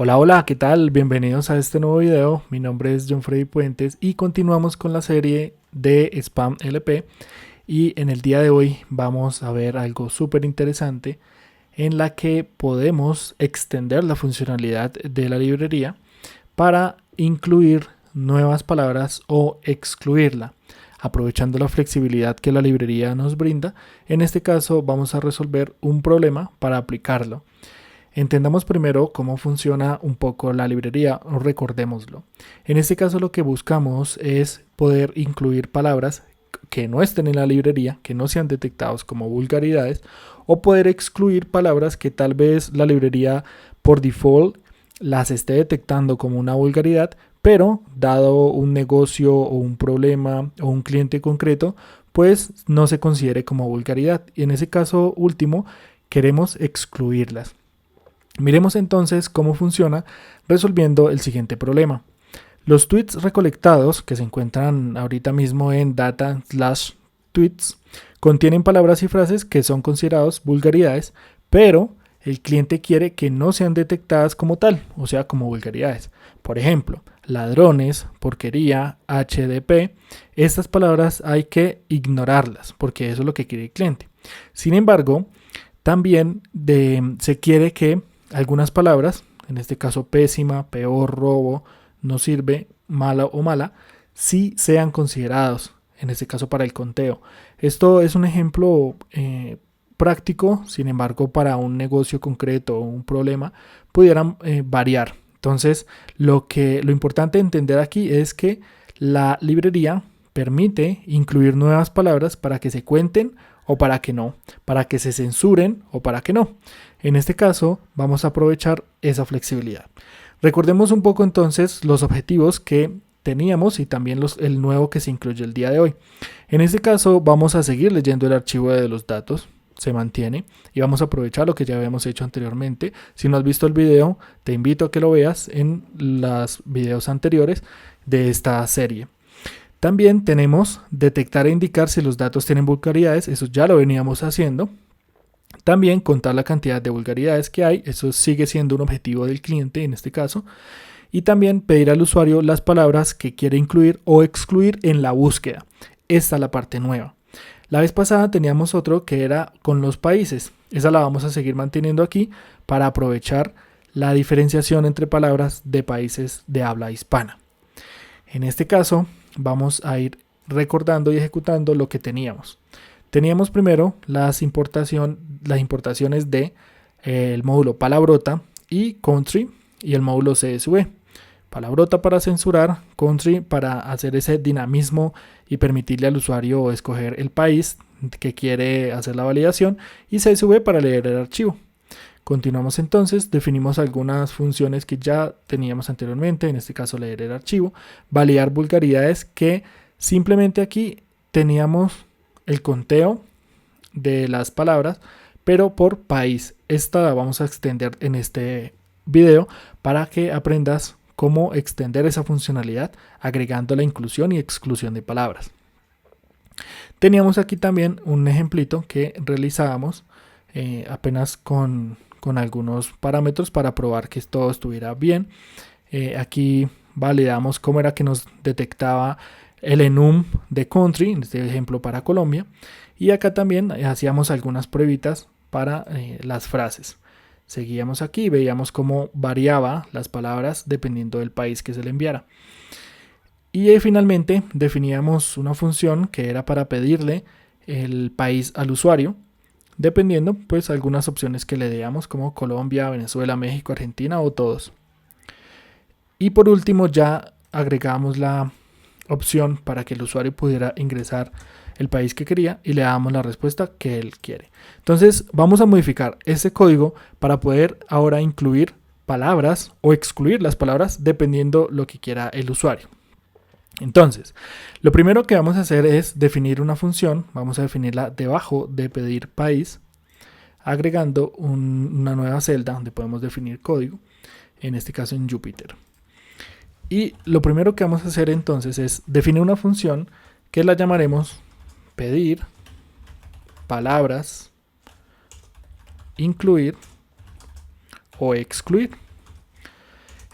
Hola, hola, ¿qué tal? Bienvenidos a este nuevo video. Mi nombre es John Freddy Puentes y continuamos con la serie de Spam LP. Y en el día de hoy vamos a ver algo súper interesante en la que podemos extender la funcionalidad de la librería para incluir nuevas palabras o excluirla, aprovechando la flexibilidad que la librería nos brinda. En este caso vamos a resolver un problema para aplicarlo. Entendamos primero cómo funciona un poco la librería, o recordémoslo. En este caso lo que buscamos es poder incluir palabras que no estén en la librería, que no sean detectados como vulgaridades, o poder excluir palabras que tal vez la librería por default las esté detectando como una vulgaridad, pero dado un negocio o un problema o un cliente concreto, pues no se considere como vulgaridad. Y en ese caso último, queremos excluirlas. Miremos entonces cómo funciona resolviendo el siguiente problema. Los tweets recolectados, que se encuentran ahorita mismo en data/tweets, contienen palabras y frases que son considerados vulgaridades, pero el cliente quiere que no sean detectadas como tal, o sea, como vulgaridades. Por ejemplo, ladrones, porquería, HDP, estas palabras hay que ignorarlas, porque eso es lo que quiere el cliente. Sin embargo, también se quiere que algunas palabras, en este caso pésima, peor, robo, no sirve, mala o mala, sí sean considerados, en este caso para el conteo. Esto es un ejemplo práctico, sin embargo, para un negocio concreto o un problema, pudieran variar. Entonces, lo importante de entender aquí es que la librería permite incluir nuevas palabras para que se cuenten o para que no, para que se censuren o para que no. En este caso vamos a aprovechar esa flexibilidad. Recordemos un poco entonces los objetivos que teníamos y también el nuevo que se incluye el día de hoy. En este caso vamos a seguir leyendo el archivo de los datos, se mantiene y vamos a aprovechar lo que ya habíamos hecho anteriormente. Si no has visto el video, te invito a que lo veas en los videos anteriores de esta serie. También tenemos detectar e indicar si los datos tienen vulgaridades, eso ya lo veníamos haciendo. También contar la cantidad de vulgaridades que hay, eso sigue siendo un objetivo del cliente en este caso. Y también pedir al usuario las palabras que quiere incluir o excluir en la búsqueda. Esta es la parte nueva. La vez pasada teníamos otro que era con los países. Esa la vamos a seguir manteniendo aquí para aprovechar la diferenciación entre palabras de países de habla hispana. En este caso vamos a ir recordando y ejecutando lo que teníamos. Teníamos primero las importaciones de el módulo palabrota y country y el módulo CSV. Palabrota para censurar, country para hacer ese dinamismo y permitirle al usuario escoger el país que quiere hacer la validación, y CSV para leer el archivo. Continuamos entonces, definimos algunas funciones que ya teníamos anteriormente, en este caso leer el archivo, validar vulgaridades, que simplemente aquí teníamos el conteo de las palabras, pero por país. Esta la vamos a extender en este video para que aprendas cómo extender esa funcionalidad agregando la inclusión y exclusión de palabras. Teníamos aquí también un ejemplito que realizábamos apenas con algunos parámetros para probar que todo estuviera bien. Aquí validamos cómo era que nos detectaba el enum de country, en este ejemplo para Colombia, y acá también hacíamos algunas pruebitas para las frases. Seguíamos aquí y veíamos cómo variaba las palabras dependiendo del país que se le enviara. Y finalmente definíamos una función que era para pedirle el país al usuario, dependiendo pues algunas opciones que le demos, como Colombia, Venezuela, México, Argentina o todos. Y por último ya agregamos la opción para que el usuario pudiera ingresar el país que quería y le damos la respuesta que él quiere. Entonces vamos a modificar ese código para poder ahora incluir palabras o excluir las palabras dependiendo lo que quiera el usuario. Entonces, lo primero que vamos a hacer es definir una función. Vamos a definirla debajo de pedir país, agregando una nueva celda donde podemos definir código, en este caso en Jupyter. Y lo primero que vamos a hacer entonces es definir una función que la llamaremos pedir palabras, incluir o excluir.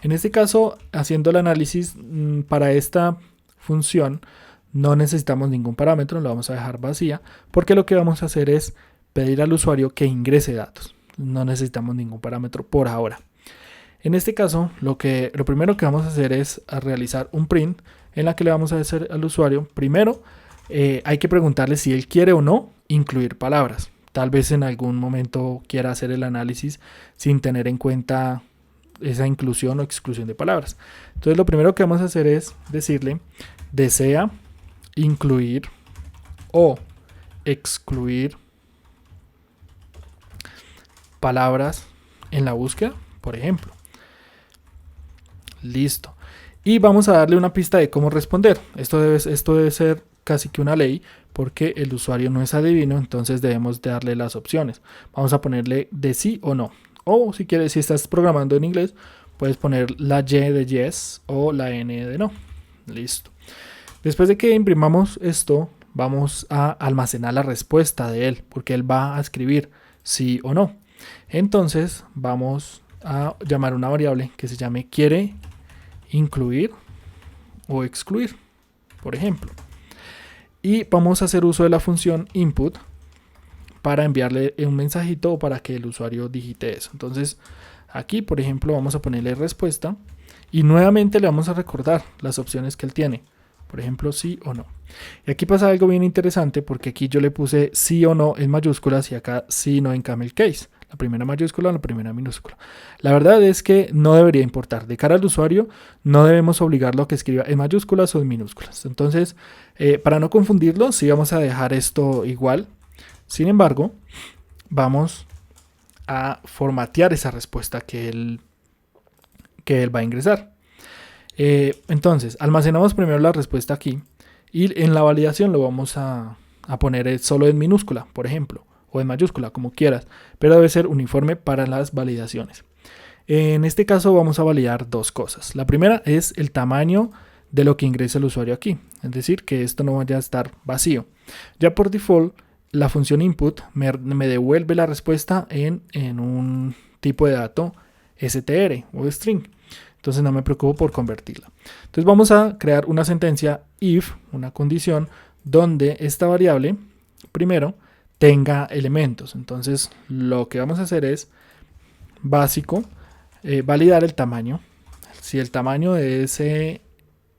En este caso, haciendo el análisis para esta función, no necesitamos ningún parámetro, lo vamos a dejar vacía, porque lo que vamos a hacer es pedir al usuario que ingrese datos. No necesitamos ningún parámetro por ahora. En este caso, lo primero que vamos a hacer es realizar un print en la que le vamos a decir al usuario, primero, hay que preguntarle si él quiere o no incluir palabras. Tal vez en algún momento quiera hacer el análisis sin tener en cuenta esa inclusión o exclusión de palabras. Entonces lo primero que vamos a hacer es decirle, desea incluir o excluir palabras en la búsqueda, por ejemplo. Listo. Y vamos a darle una pista de cómo responder. Esto debe ser casi que una ley, porque el usuario no es adivino, entonces debemos darle las opciones. Vamos a ponerle de sí o no. O si quieres, si estás programando en inglés, puedes poner la Y de yes o la N de no. Listo. Después de que imprimamos esto, vamos a almacenar la respuesta de él, porque él va a escribir sí o no. Entonces vamos a llamar una variable que se llame quiere incluir o excluir, por ejemplo. Y vamos a hacer uso de la función input para enviarle un mensajito o para que el usuario digite eso. Entonces aquí, por ejemplo, vamos a ponerle respuesta y nuevamente le vamos a recordar las opciones que él tiene. Por ejemplo, sí o no. Y aquí pasa algo bien interesante, porque aquí yo le puse sí o no en mayúsculas y acá sí o no en camel case. La primera mayúscula o la primera minúscula. La verdad es que no debería importar. De cara al usuario, no debemos obligarlo a que escriba en mayúsculas o en minúsculas. Entonces, para no confundirlo, sí vamos a dejar esto igual. Sin embargo, vamos a formatear esa respuesta que él va a ingresar. Entonces, almacenamos primero la respuesta aquí y en la validación lo vamos a poner solo en minúscula, por ejemplo, o en mayúscula, como quieras, pero debe ser uniforme para las validaciones. En este caso vamos a validar dos cosas. La primera es el tamaño de lo que ingresa el usuario aquí, es decir, que esto no vaya a estar vacío. Ya por default, la función input me devuelve la respuesta en un tipo de dato str o string. Entonces no me preocupo por convertirla. Entonces vamos a crear una sentencia if, una condición, donde esta variable, primero, tenga elementos. Entonces lo que vamos a hacer es, básico, validar el tamaño. Si el tamaño de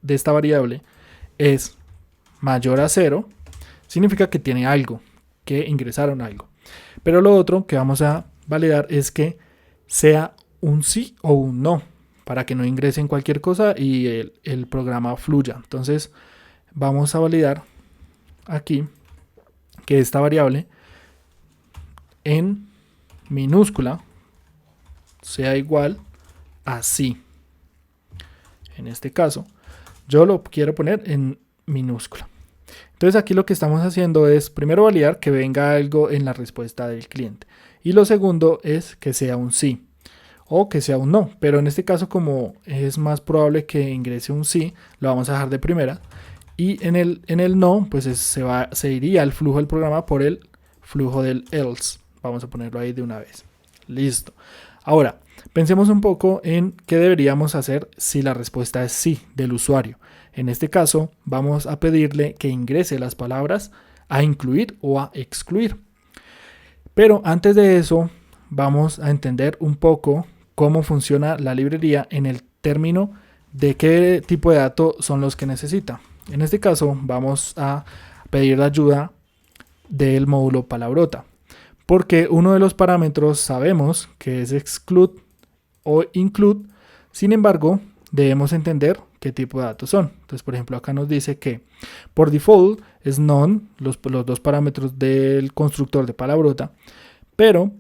esta variable es mayor a 0, significa que tiene algo, que ingresaron algo. Pero lo otro que vamos a validar es que sea un sí o un no, para que no ingresen cualquier cosa y el programa fluya. Entonces vamos a validar aquí que esta variable en minúscula sea igual a sí. En este caso yo lo quiero poner en minúscula. Entonces aquí lo que estamos haciendo es primero validar que venga algo en la respuesta del cliente, y lo segundo es que sea un sí o que sea un no, pero en este caso, como es más probable que ingrese un sí, lo vamos a dejar de primera, y en el no pues se iría el flujo del programa por el flujo del else. Vamos a ponerlo ahí de una vez. Listo. Ahora pensemos un poco en qué deberíamos hacer si la respuesta es sí del usuario. En este caso vamos a pedirle que ingrese las palabras a incluir o a excluir. Pero antes de eso vamos a entender un poco cómo funciona la librería en el término de qué tipo de datos son los que necesita. En este caso vamos a pedir la ayuda del módulo palabrota, porque uno de los parámetros sabemos que es exclude o include. Sin embargo, debemos entender qué tipo de datos son. Entonces, por ejemplo, acá nos dice que por default es none, los dos parámetros del constructor de palabrota, pero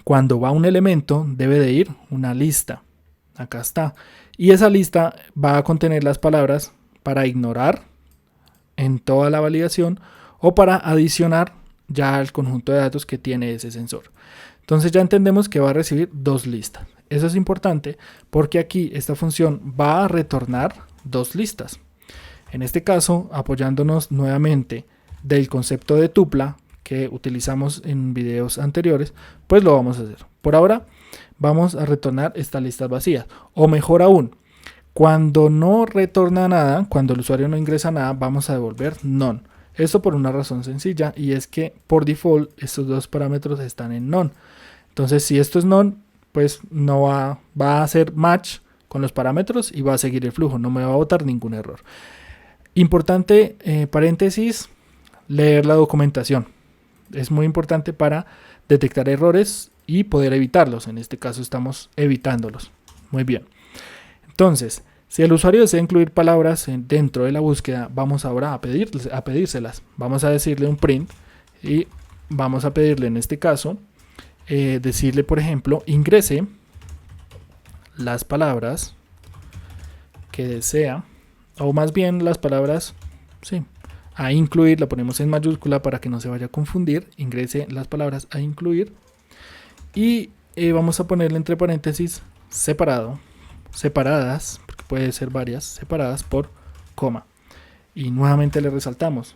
cuando va un elemento debe de ir una lista. Acá está. Y esa lista va a contener las palabras para ignorar en toda la validación o para adicionar ya al conjunto de datos que tiene ese sensor. Entonces ya entendemos que va a recibir dos listas. Eso es importante porque aquí esta función va a retornar dos listas. En este caso, apoyándonos nuevamente del concepto de tupla, que utilizamos en videos anteriores, pues lo vamos a hacer. Por ahora vamos a retornar estas listas vacías, o mejor aún, cuando no retorna nada, cuando el usuario no ingresa nada, vamos a devolver none. Esto por una razón sencilla, y es que por default estos dos parámetros están en none. Entonces si esto es none, pues no va a hacer match con los parámetros y va a seguir el flujo, no me va a botar ningún error. Importante, paréntesis, leer la documentación. Es muy importante para detectar errores y poder evitarlos. En este caso estamos evitándolos. Muy bien. Entonces, si el usuario desea incluir palabras dentro de la búsqueda, vamos ahora a pedírselas. Vamos a decirle un print y vamos a pedirle en este caso, decirle por ejemplo, ingrese las palabras que desea, o más bien las palabras, sí, a incluir, la ponemos en mayúscula para que no se vaya a confundir, ingrese las palabras a incluir y vamos a ponerle entre paréntesis separadas, porque puede ser varias, separadas por coma, y nuevamente le resaltamos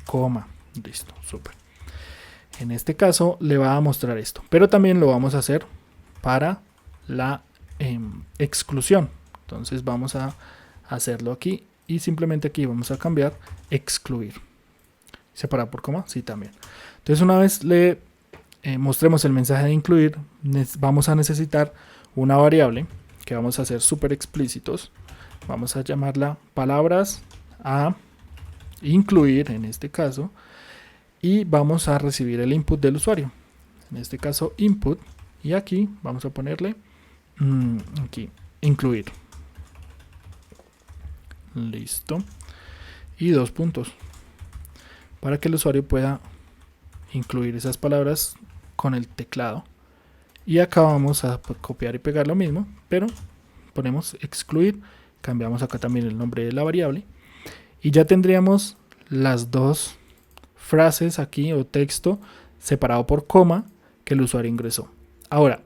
coma. Listo, súper. En este caso le va a mostrar esto, pero también lo vamos a hacer para la exclusión. Entonces vamos a hacerlo aquí y simplemente aquí vamos a cambiar excluir. Separar por coma, sí, también. Entonces una vez le mostremos el mensaje de incluir, vamos a necesitar una variable que vamos a hacer súper explícitos. Vamos a llamarla palabras a incluir en este caso, y vamos a recibir el input del usuario, en este caso input, y aquí vamos a ponerle aquí incluir. Listo. Y 2 puntos para que el usuario pueda incluir esas palabras con el teclado. Y acá vamos a copiar y pegar lo mismo, pero ponemos excluir, cambiamos acá también el nombre de la variable y ya tendríamos las dos frases aquí o texto separado por coma que el usuario ingresó. Ahora,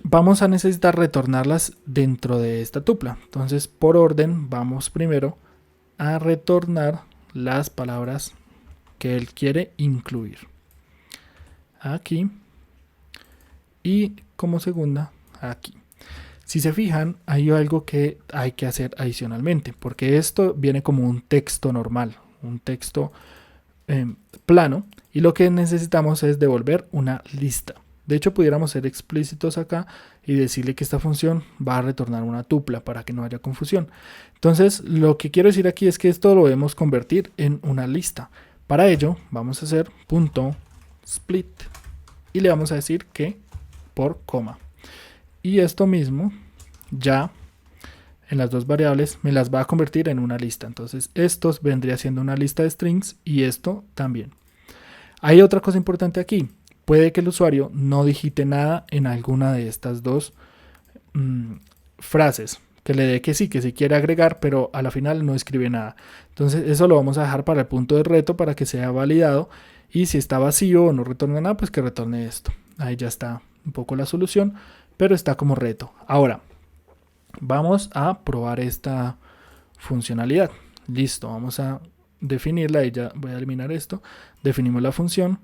vamos a necesitar retornarlas dentro de esta tupla. Entonces, por orden, vamos primero a retornar las palabras que él quiere incluir. Aquí. Y como segunda, aquí. Si se fijan, hay algo que hay que hacer adicionalmente, porque esto viene como un texto normal, un texto plano, y lo que necesitamos es devolver una lista. De hecho, pudiéramos ser explícitos acá y decirle que esta función va a retornar una tupla para que no haya confusión. Entonces, lo que quiero decir aquí es que esto lo debemos convertir en una lista. Para ello, vamos a hacer .split y le vamos a decir que por coma. Y esto mismo ya en las dos variables me las va a convertir en una lista. Entonces, esto vendría siendo una lista de strings y esto también. Hay otra cosa importante aquí. Puede que el usuario no digite nada en alguna de estas dos frases, que le dé que sí quiere agregar, pero a la final no escribe nada. Entonces eso lo vamos a dejar para el punto de reto para que sea validado, y si está vacío o no retorna nada, pues que retorne esto. Ahí ya está un poco la solución, pero está como reto. Ahora vamos a probar esta funcionalidad. Listo, vamos a definirla y ya voy a eliminar esto. Definimos la función.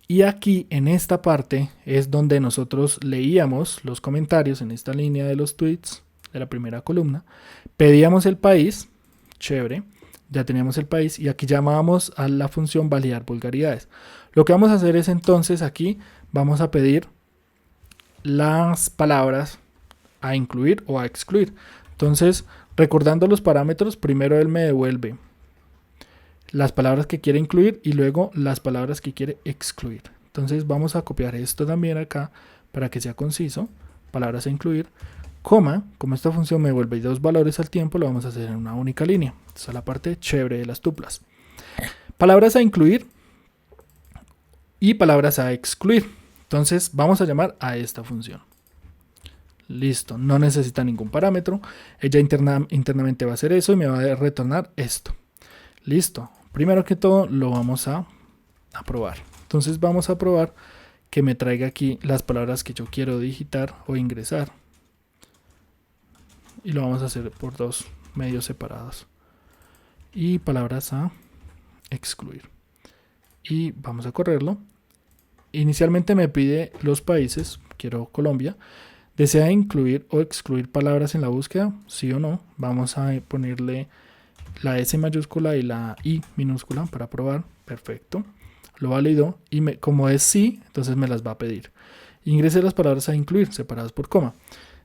Y aquí en esta parte es donde nosotros leíamos los comentarios en esta línea de los tweets de la primera columna. Pedíamos el país, chévere, ya teníamos el país, y aquí llamábamos a la función validar vulgaridades. Lo que vamos a hacer es entonces aquí vamos a pedir las palabras a incluir o a excluir. Entonces, recordando los parámetros, primero él me devuelve las palabras que quiere incluir y luego las palabras que quiere excluir. Entonces vamos a copiar esto también acá para que sea conciso. Palabras a incluir, coma, como esta función me devuelve dos valores al tiempo, lo vamos a hacer en una única línea. Esta es la parte chévere de las tuplas. Palabras a incluir y palabras a excluir. Entonces vamos a llamar a esta función. Listo, no necesita ningún parámetro. Ella internamente va a hacer eso y me va a retornar esto. Listo. Primero que todo lo vamos a probar. Entonces vamos a probar que me traiga aquí las palabras que yo quiero digitar o ingresar. Y lo vamos a hacer por dos medios separados. Y palabras a excluir. y vamos a correrlo. Inicialmente me pide los países, quiero Colombia. ¿Desea incluir o excluir palabras en la búsqueda? Sí o no. Vamos a ponerle la S mayúscula y la I minúscula para probar. Perfecto. Lo validó y como es sí, entonces me las va a pedir. Ingrese las palabras a incluir, separadas por coma.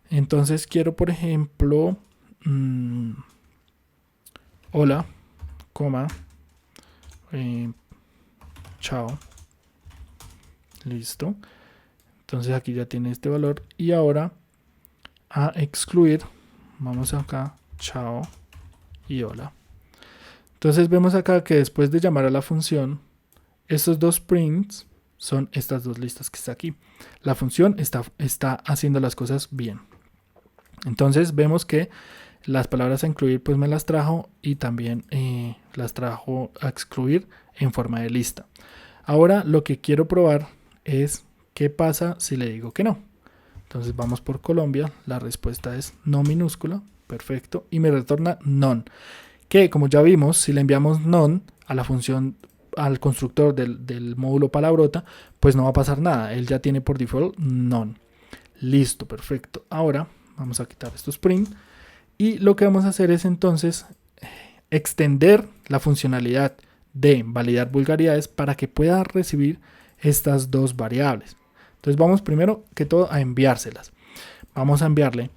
Entonces quiero, por ejemplo, hola, coma, chao. Listo. Entonces aquí ya tiene este valor. Y ahora a excluir, vamos acá, chao y hola. Entonces vemos acá que después de llamar a la función, estos dos prints son estas dos listas que está aquí. La función está haciendo las cosas bien. Entonces vemos que las palabras a incluir pues me las trajo y también las trajo a excluir en forma de lista. Ahora lo que quiero probar es qué pasa si le digo que no. Entonces vamos por Colombia, la respuesta es no minúscula, perfecto, y me retorna none. Que como ya vimos, si le enviamos none a la función, al constructor del módulo palabrota, pues no va a pasar nada, él ya tiene por default none. Listo, perfecto. Ahora vamos a quitar estos print y lo que vamos a hacer es entonces extender la funcionalidad de validar vulgaridades para que pueda recibir estas dos variables. Entonces vamos primero que todo a enviárselas. Vamos a enviarle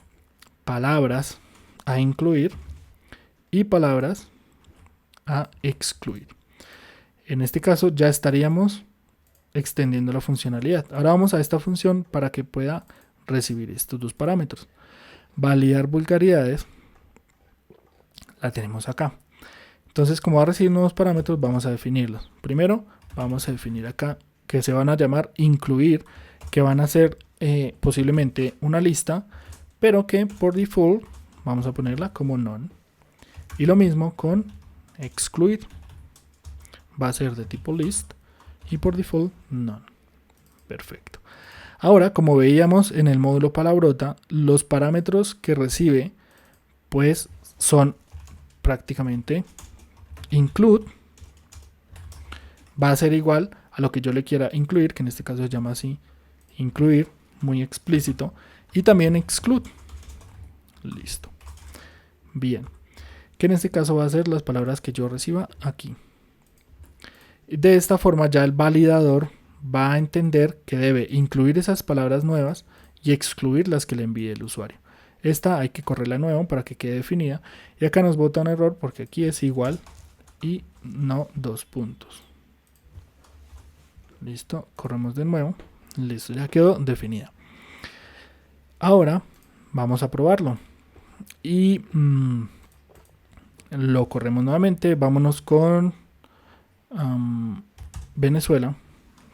palabras a incluir y palabras a excluir. En este caso ya estaríamos extendiendo la funcionalidad. Ahora vamos a esta función para que pueda recibir estos dos parámetros. Validar vulgaridades la tenemos acá. Entonces, como va a recibir nuevos parámetros, vamos a definirlos. Primero, vamos a definir acá que se van a llamar incluir, que van a ser posiblemente una lista, pero que por default vamos a ponerla como none. Y lo mismo con excluir. Va a ser de tipo list y por default none. Perfecto. Ahora, como veíamos en el módulo palabrota, los parámetros que recibe pues son prácticamente include, va a ser igual a lo que yo le quiera incluir, que en este caso se llama así, incluir, muy explícito, y también exclude. Listo. Bien. Que en este caso va a ser las palabras que yo reciba aquí. De esta forma ya el validador va a entender que debe incluir esas palabras nuevas y excluir las que le envíe el usuario. Esta hay que correrla de nuevo para que quede definida. Y acá nos bota un error porque aquí es igual y no dos puntos. Listo, corremos de nuevo. Listo, ya quedó definida. Ahora vamos a probarlo. Y lo corremos nuevamente. Vámonos con Venezuela.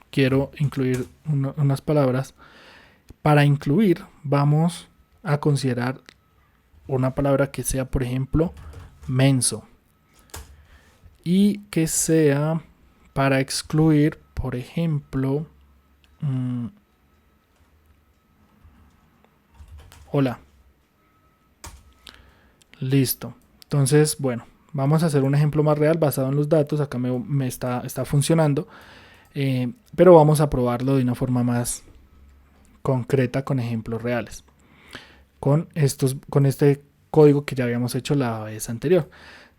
Quiero incluir unas palabras. Para incluir vamos a considerar una palabra que sea, por ejemplo, menso. Y que sea para excluir, por ejemplo, hola. Listo. Entonces, bueno, vamos a hacer un ejemplo más real basado en los datos. Acá me está funcionando. Pero vamos a probarlo de una forma más concreta con ejemplos reales. Con este código que ya habíamos hecho la vez anterior.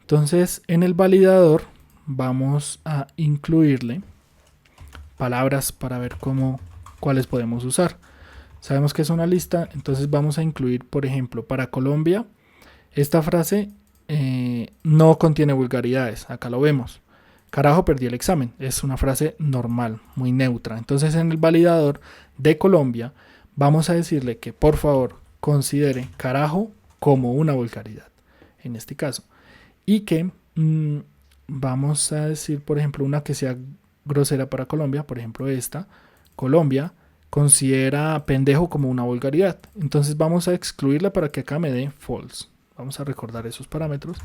Entonces, en el validador vamos a incluirle palabras para ver cuáles podemos usar. Sabemos que es una lista, entonces vamos a incluir, por ejemplo, para Colombia, esta frase no contiene vulgaridades. Acá lo vemos. Carajo, perdí el examen. Es una frase normal, muy neutra. Entonces, en el validador de Colombia, vamos a decirle que por favor considere carajo como una vulgaridad, en este caso. Y que vamos a decir, por ejemplo, una que sea grosera para Colombia, por ejemplo esta, Colombia considera pendejo como una vulgaridad. Entonces vamos a excluirla para que acá me dé false. Vamos a recordar esos parámetros.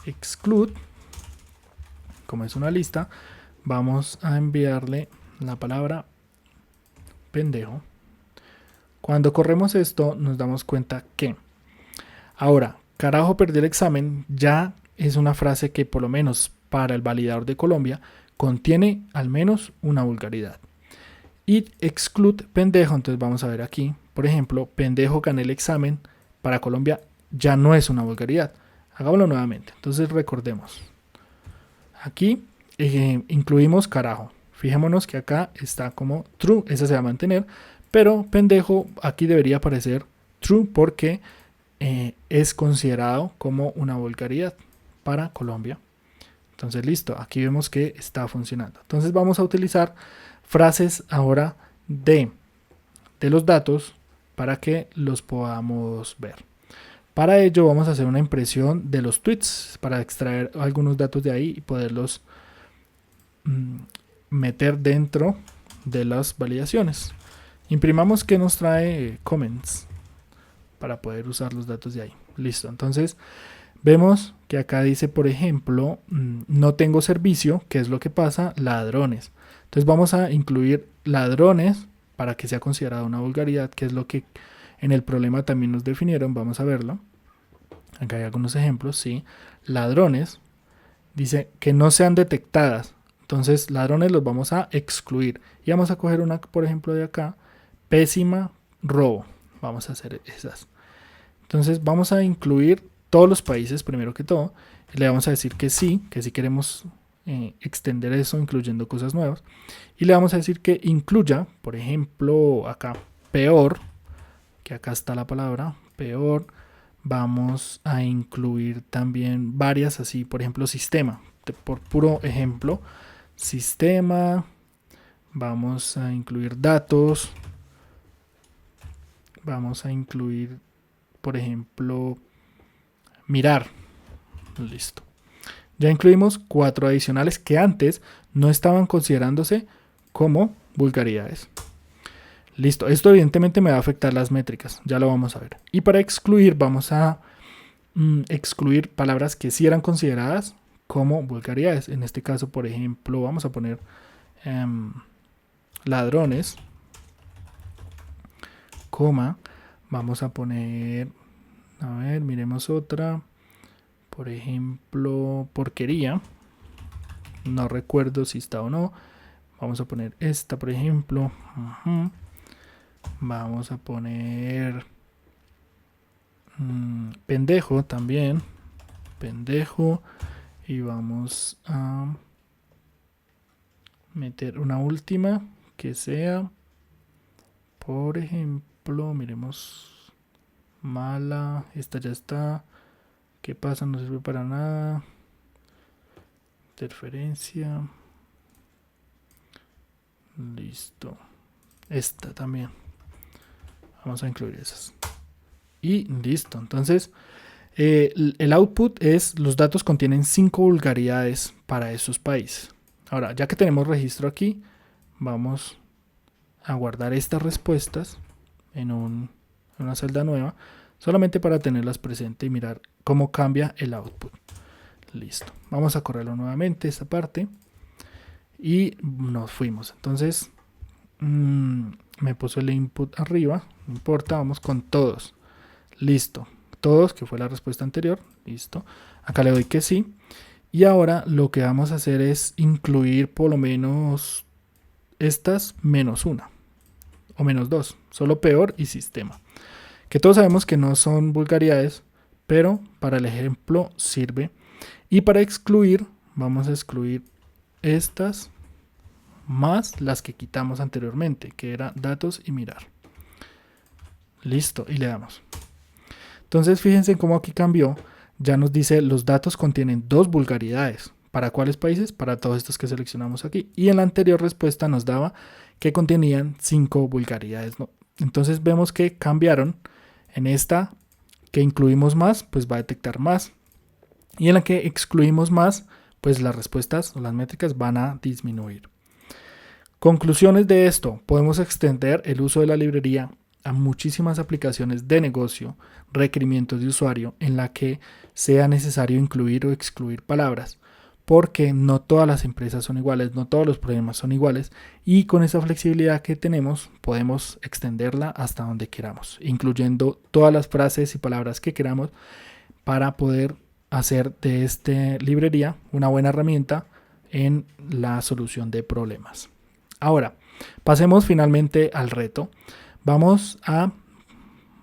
Exclude, como es una lista, vamos a enviarle la palabra pendejo. Cuando corremos esto nos damos cuenta que ahora, carajo, perdí el examen, ya es una frase que por lo menos para el validador de Colombia contiene al menos una vulgaridad. Y exclude pendejo, entonces vamos a ver aquí, por ejemplo, pendejo gané el examen, para Colombia ya no es una vulgaridad. Hagámoslo nuevamente, entonces recordemos. Aquí incluimos carajo. Fijémonos que acá está como true, esa se va a mantener, pero pendejo aquí debería aparecer true porque es considerado como una vulgaridad para Colombia. Entonces listo, aquí vemos que está funcionando. Entonces vamos a utilizar frases ahora de los datos para que los podamos ver. Para ello vamos a hacer una impresión de los tweets para extraer algunos datos de ahí y poderlos meter dentro de las validaciones. Imprimamos que nos trae comments para poder usar los datos de ahí. Listo, entonces vemos que acá dice, por ejemplo, no tengo servicio, ¿qué es lo que pasa? Ladrones. Entonces vamos a incluir ladrones para que sea considerada una vulgaridad, que es lo que en el problema también nos definieron. Vamos a verlo. Acá hay algunos ejemplos, sí. Ladrones, dice que no sean detectadas. Entonces ladrones los vamos a excluir. Y vamos a coger una, por ejemplo, de acá. Pésima, robo. Vamos a hacer esas. Entonces vamos a incluir todos los países primero que todo. Le vamos a decir que sí queremos extender eso incluyendo cosas nuevas. Y le vamos a decir que incluya, por ejemplo, acá, peor, que acá está la palabra, peor. Vamos a incluir también varias así, por ejemplo, sistema. Por puro ejemplo, sistema. Vamos a incluir datos. Vamos a incluir, por ejemplo, mirar. Listo. Ya incluimos 4 adicionales que antes no estaban considerándose como vulgaridades. Listo. Esto evidentemente me va a afectar las métricas. Ya lo vamos a ver. Y para excluir vamos a excluir palabras que sí eran consideradas como vulgaridades. En este caso, por ejemplo, vamos a poner ladrones, coma, vamos a poner, a ver, miremos otra, por ejemplo, porquería, no recuerdo si está o no, vamos a poner esta, por ejemplo, vamos a poner pendejo también, pendejo, y vamos a meter una última que sea, por ejemplo, miremos, mala, esta ya está, ¿qué pasa? No sirve para nada, interferencia, listo, esta también, vamos a incluir esas y listo. Entonces el output es, los datos contienen 5 vulgaridades para esos países. Ahora, ya que tenemos registro aquí, vamos a guardar estas respuestas en una celda nueva, solamente para tenerlas presentes y mirar cómo cambia el output. Listo. Vamos a correrlo nuevamente, esta parte, y nos fuimos. Entonces, me puso el input arriba, no importa, vamos con todos. Listo. Todos, que fue la respuesta anterior. Listo. Acá le doy que sí. Y ahora lo que vamos a hacer es incluir por lo menos estas menos una o menos 2, solo peor y sistema, que todos sabemos que no son vulgaridades, pero para el ejemplo sirve. Y para excluir, vamos a excluir estas más las que quitamos anteriormente, que era datos y mirar. Listo, y le damos. Entonces fíjense cómo aquí cambió. Ya nos dice los datos contienen 2 vulgaridades. ¿Para cuáles países? Para todos estos que seleccionamos aquí. Y en la anterior respuesta nos daba que contenían 5 vulgaridades, ¿no? Entonces vemos que cambiaron. En esta que incluimos más, pues va a detectar más. Y en la que excluimos más, pues las respuestas o las métricas van a disminuir. Conclusiones de esto: podemos extender el uso de la librería a muchísimas aplicaciones de negocio, requerimientos de usuario, en la que sea necesario incluir o excluir palabras, porque no todas las empresas son iguales, no todos los problemas son iguales, y con esa flexibilidad que tenemos podemos extenderla hasta donde queramos, incluyendo todas las frases y palabras que queramos para poder hacer de esta librería una buena herramienta en la solución de problemas. Ahora, pasemos finalmente al reto. Vamos a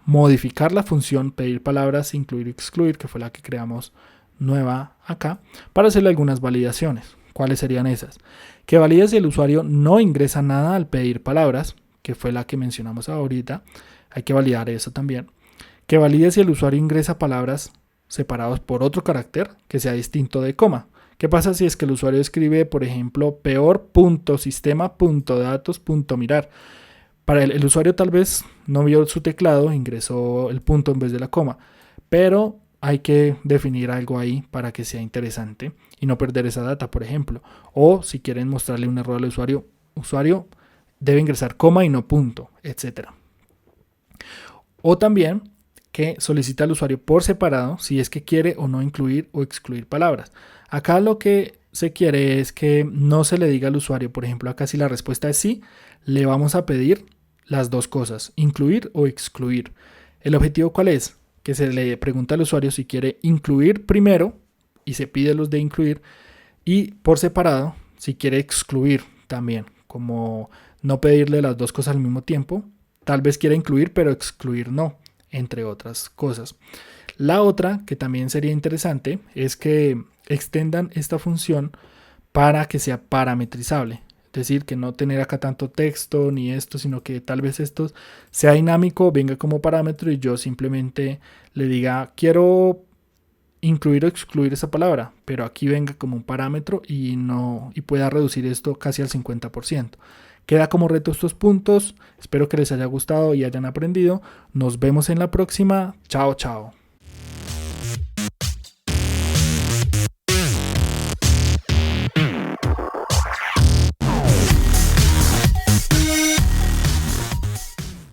modificar la función pedir palabras, incluir y excluir, que fue la que creamos nueva acá, para hacerle algunas validaciones. ¿Cuáles serían esas? Que valide si el usuario no ingresa nada al pedir palabras, que fue la que mencionamos ahorita. Hay que validar eso también. Que valide si el usuario ingresa palabras separados por otro carácter que sea distinto de coma. ¿Qué pasa si es que el usuario escribe, por ejemplo, peor.sistema.datos.mirar? Para el usuario tal vez no vio su teclado, ingresó el punto en vez de la coma, pero hay que definir algo ahí para que sea interesante y no perder esa data, por ejemplo. O si quieren mostrarle un error al usuario debe ingresar coma y no punto, etc. O también que solicita al usuario por separado si es que quiere o no incluir o excluir palabras. Acá lo que se quiere es que no se le diga al usuario, por ejemplo, acá si la respuesta es sí, le vamos a pedir las dos cosas, incluir o excluir. ¿El objetivo cuál es? Que se le pregunta al usuario si quiere incluir primero y se pide los de incluir, y por separado si quiere excluir también, como no pedirle las dos cosas al mismo tiempo. Tal vez quiera incluir pero excluir no, entre otras cosas. La otra que también sería interesante es que extendan esta función para que sea parametrizable. Es decir, que no tener acá tanto texto ni esto, sino que tal vez esto sea dinámico, venga como parámetro y yo simplemente le diga quiero incluir o excluir esa palabra, pero aquí venga como un parámetro y pueda reducir esto casi al 50%. Queda como reto estos puntos. Espero que les haya gustado y hayan aprendido. Nos vemos en la próxima. Chao, chao.